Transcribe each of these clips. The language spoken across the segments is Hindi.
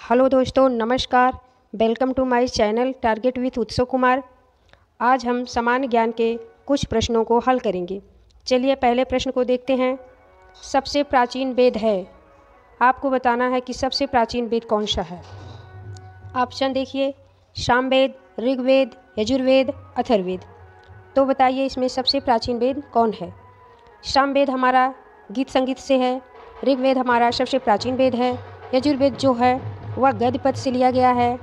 हेलो दोस्तों, नमस्कार। Welcome to my channel Target with Utsav Kumar. आज हम सामान्य ज्ञान के कुछ प्रश्नों को हल करेंगे। चलिए पहले प्रश्न को देखते हैं। सबसे प्राचीन वेद है, आपको बताना है कि सबसे प्राचीन वेद कौन सा है। ऑप्शन देखिए, सामवेद, ऋग्वेद, यजुर्वेद, अथर्ववेद। तो बताइए इसमें सबसे प्राचीन वेद कौन है। सामवेद हमारा गीत संगीत से है, ऋग्वेद हमारा सबसे प्राचीन वेद है, यजुर्वेद जो है वह गद्य पद से लिया गया है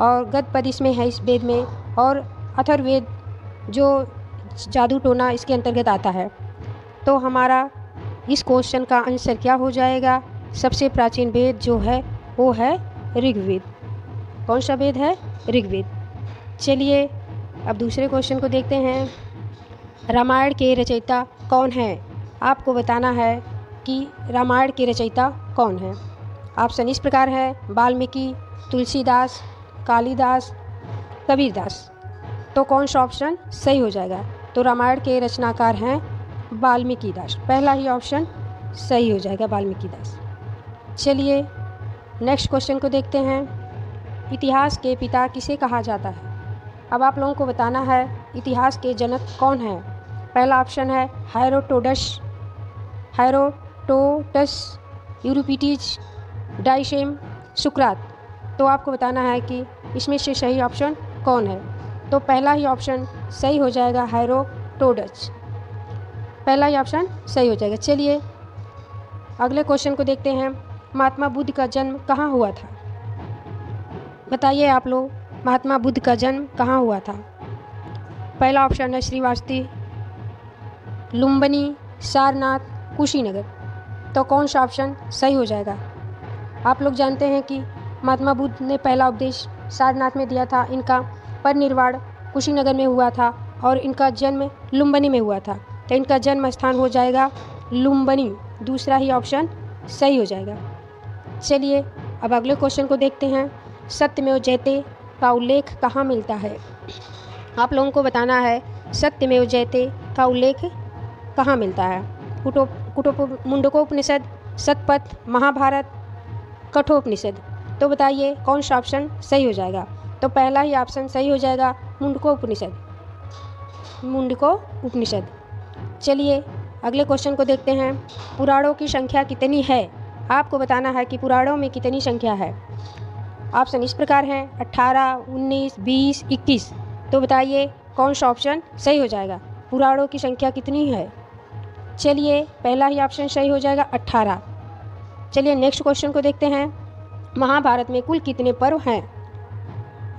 और गद्य पद इसमें है इस वेद में, और अथर्ववेद जो जादू टोना इसके अंतर्गत आता है। तो हमारा इस क्वेश्चन का आंसर क्या हो जाएगा। सबसे प्राचीन वेद जो है वो है ऋग्वेद। कौन सा वेद है? ऋग्वेद। चलिए अब दूसरे क्वेश्चन को देखते हैं। रामायण के रचयिता कौन है, आपको बताना है कि रामायण के रचयिता कौन है। ऑप्शन इस प्रकार है, वाल्मीकि, तुलसीदास, कालिदास, कबीरदास। तो कौन सा ऑप्शन सही हो जाएगा। तो रामायण के रचनाकार हैं वाल्मीकि दास। पहला ही ऑप्शन सही हो जाएगा, वाल्मीकि दास। चलिए नेक्स्ट क्वेश्चन को देखते हैं। इतिहास के पिता किसे कहा जाता है। अब आप लोगों को बताना है इतिहास के जनक कौन है। पहला ऑप्शन है हेरोडोटस, यूरिपिडेस, डाइसेम, सुकरात। तो आपको बताना है कि इसमें से सही ऑप्शन कौन है। तो पहला ही ऑप्शन सही हो जाएगा, हेरोडोटस। पहला ही ऑप्शन सही हो जाएगा। चलिए अगले क्वेश्चन को देखते हैं। महात्मा बुद्ध का जन्म कहाँ हुआ था। बताइए आप लोग, महात्मा बुद्ध का जन्म कहाँ हुआ था। पहला ऑप्शन है श्रीवास्ती, लुम्बिनी, सारनाथ, कुशीनगर। तो कौन सा ऑप्शन सही हो जाएगा। आप लोग जानते हैं कि महात्मा बुद्ध ने पहला उपदेश सारनाथ में दिया था, इनका परिनिर्वाण कुशीनगर में हुआ था और इनका जन्म लुम्बिनी में हुआ था। तो इनका जन्म स्थान हो जाएगा लुम्बिनी। दूसरा ही ऑप्शन सही हो जाएगा। चलिए अब अगले क्वेश्चन को देखते हैं। सत्यमेव जयते का उल्लेख कहाँ मिलता है। आप लोगों को बताना है सत्यमेव जयते का उल्लेख कहाँ मिलता है। मुंडकोपनिषद, शतपथ, महाभारत, कठोपनिषद। तो बताइए कौन सा ऑप्शन सही हो जाएगा। तो पहला ही ऑप्शन सही हो जाएगा, मुंडकोपनिषद। चलिए अगले क्वेश्चन को देखते हैं। पुराणों की संख्या कितनी है, आपको बताना है कि पुराणों में कितनी संख्या है। ऑप्शन इस प्रकार हैं, 18, 19, 20, 21। तो बताइए कौन सा ऑप्शन सही हो जाएगा। पुराणों की संख्या कितनी है। चलिए पहला ही ऑप्शन सही हो जाएगा, 18। चलिए नेक्स्ट क्वेश्चन को देखते हैं। महाभारत में कुल कितने पर्व हैं।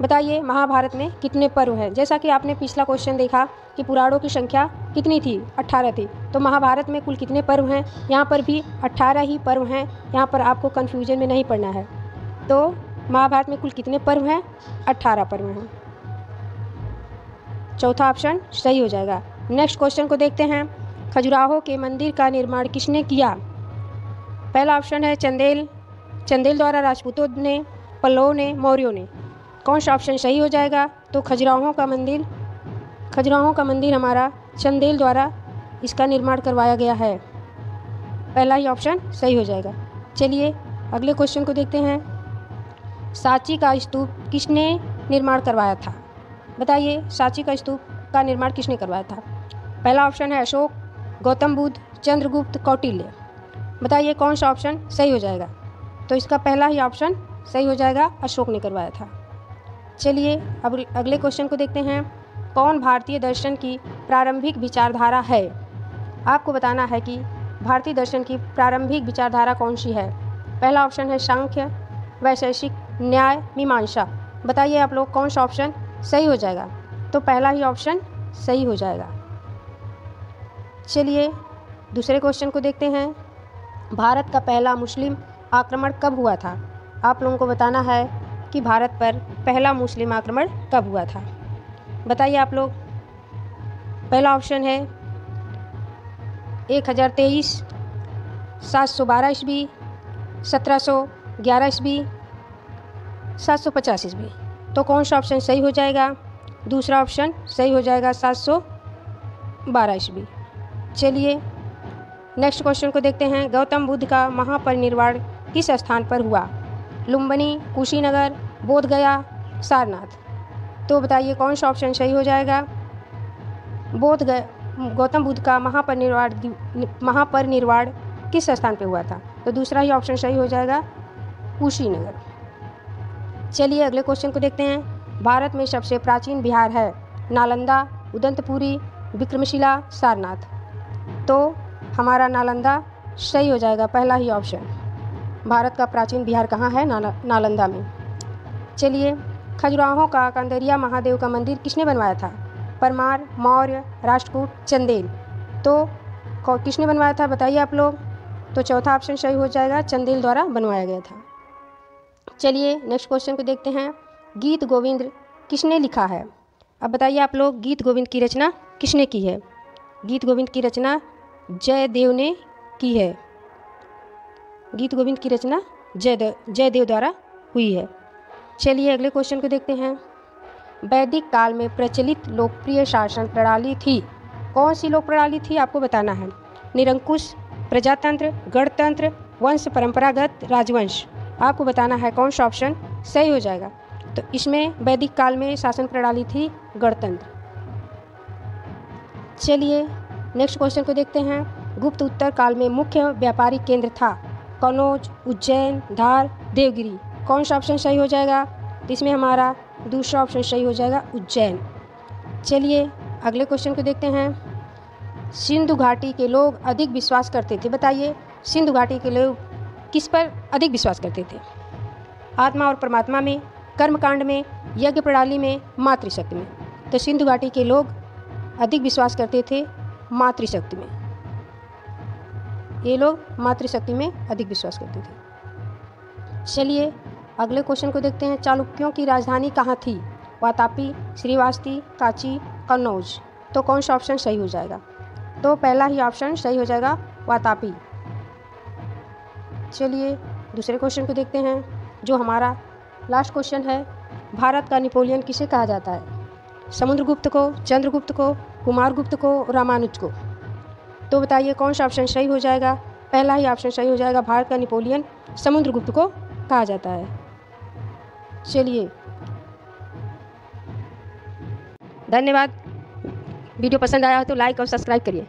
बताइए महाभारत में कितने पर्व हैं। जैसा कि आपने पिछला क्वेश्चन देखा कि पुराणों की संख्या कितनी थी, 18 थी। तो महाभारत में कुल कितने पर्व हैं। यहाँ पर भी 18 ही पर्व हैं। यहाँ पर आपको कन्फ्यूजन में नहीं पड़ना है। तो महाभारत में कुल कितने पर्व हैं, 18 पर्व हैं। चौथा ऑप्शन सही हो जाएगा। नेक्स्ट क्वेश्चन को देखते हैं। खजुराहो के मंदिर का निर्माण किसने किया। पहला ऑप्शन है चंदेल द्वारा राजपूतों ने, पल्लवों ने, मौर्यों ने। कौन सा ऑप्शन सही हो जाएगा। तो खजुराहो का मंदिर हमारा चंदेल द्वारा इसका निर्माण करवाया गया है। पहला ही ऑप्शन सही हो जाएगा। चलिए अगले क्वेश्चन को देखते हैं। सांची का स्तूप किसने निर्माण करवाया था। बताइए सांची का स्तूप का निर्माण किसने करवाया था। पहला ऑप्शन है अशोक, गौतम बुद्ध, चंद्रगुप्त, कौटिल्य। बताइए कौन सा ऑप्शन सही हो जाएगा। तो इसका पहला ही ऑप्शन सही हो जाएगा, अशोक ने करवाया था। चलिए अब अगले क्वेश्चन को देखते हैं। कौन भारतीय दर्शन की प्रारंभिक विचारधारा है। आपको बताना है कि भारतीय दर्शन की प्रारंभिक विचारधारा कौन सी है। पहला ऑप्शन है सांख्य, वैशेषिक, न्याय, मीमांसा। बताइए आप लोग कौन सा ऑप्शन सही हो जाएगा। तो पहला ही ऑप्शन सही हो जाएगा। चलिए दूसरे क्वेश्चन को देखते हैं। भारत का पहला मुस्लिम आक्रमण कब हुआ था। आप लोगों को बताना है कि भारत पर पहला मुस्लिम आक्रमण कब हुआ था। बताइए आप लोग। पहला ऑप्शन है 1023, 712 ईस्वी, 1711 ईस्वी, 750 ईस्वी। तो कौन सा ऑप्शन सही हो जाएगा। दूसरा ऑप्शन सही हो जाएगा, 712 ईस्वी। चलिए नेक्स्ट क्वेश्चन को देखते हैं। गौतम बुद्ध का महापरिनिर्वाण किस स्थान पर हुआ। लुम्बिनी, कुशीनगर, बोधगया, सारनाथ। तो बताइए कौन सा ऑप्शन सही हो जाएगा। बोधगया गौतम बुद्ध का महापरिनिर्वाण किस स्थान पे हुआ था। तो दूसरा ही ऑप्शन सही हो जाएगा, कुशीनगर। चलिए अगले क्वेश्चन को देखते हैं। भारत में सबसे प्राचीन विहार है नालंदा, उदंतपुरी, विक्रमशिला, सारनाथ। तो हमारा नालंदा सही हो जाएगा, पहला ही ऑप्शन। भारत का प्राचीन विहार कहाँ है, नालंदा में। चलिए, खजुराहो का कंदरिया महादेव का मंदिर किसने बनवाया था। परमार, मौर्य, राष्ट्रकूट, चंदेल। तो किसने बनवाया था बताइए आप लोग। तो चौथा ऑप्शन सही हो जाएगा, चंदेल द्वारा बनवाया गया था। चलिए नेक्स्ट क्वेश्चन को देखते हैं। गीत गोविंद किसने लिखा है। अब बताइए आप लोग, गीत गोविंद की रचना किसने की है। गीत गोविंद की रचना जयदेव ने की है। गीत गोविंद की रचना जयदेव द्वारा हुई है। चलिए अगले क्वेश्चन को देखते हैं। वैदिक काल में प्रचलित लोकप्रिय शासन प्रणाली थी। कौन सी लोक प्रणाली थी आपको बताना है। निरंकुश, प्रजातंत्र, गणतंत्र, वंश परंपरागत, राजवंश। आपको बताना है कौन सा ऑप्शन सही हो जाएगा। तो इसमें वैदिक काल में शासन प्रणाली थी गणतंत्र। चलिए नेक्स्ट क्वेश्चन को देखते हैं। गुप्त उत्तर काल में मुख्य व्यापारिक केंद्र था कनौज, उज्जैन, धार, देवगिरी। कौन सा ऑप्शन सही हो जाएगा। तो इसमें हमारा दूसरा ऑप्शन सही हो जाएगा, उज्जैन। चलिए अगले क्वेश्चन को देखते हैं। सिंधु घाटी के लोग अधिक विश्वास करते थे। बताइए सिंधु घाटी के लोग किस पर अधिक विश्वास करते थे। आत्मा और परमात्मा में, कर्मकांड में, यज्ञ प्रणाली में, मातृशक्ति में। तो सिंधु घाटी के लोग अधिक विश्वास करते थे मातृशक्ति में। ये लोग मातृशक्ति में अधिक विश्वास करते थे। चलिए अगले क्वेश्चन को देखते हैं। चालुक्यों की राजधानी कहाँ थी। वातापी, श्रीवास्ती, कांची, कन्नौज। तो कौन सा ऑप्शन सही हो जाएगा। तो पहला ही ऑप्शन सही हो जाएगा, वातापी। चलिए दूसरे क्वेश्चन को देखते हैं, जो हमारा लास्ट क्वेश्चन है। भारत का नेपोलियन किसे कहा जाता है। समुद्रगुप्त को, चंद्रगुप्त को, कुमारगुप्त को, रामानुज को। तो बताइए कौन सा ऑप्शन सही हो जाएगा। पहला ही ऑप्शन सही हो जाएगा, भारत का नेपोलियन समुद्रगुप्त को कहा जाता है। चलिए धन्यवाद। वीडियो पसंद आया हो तो लाइक और सब्सक्राइब करिए।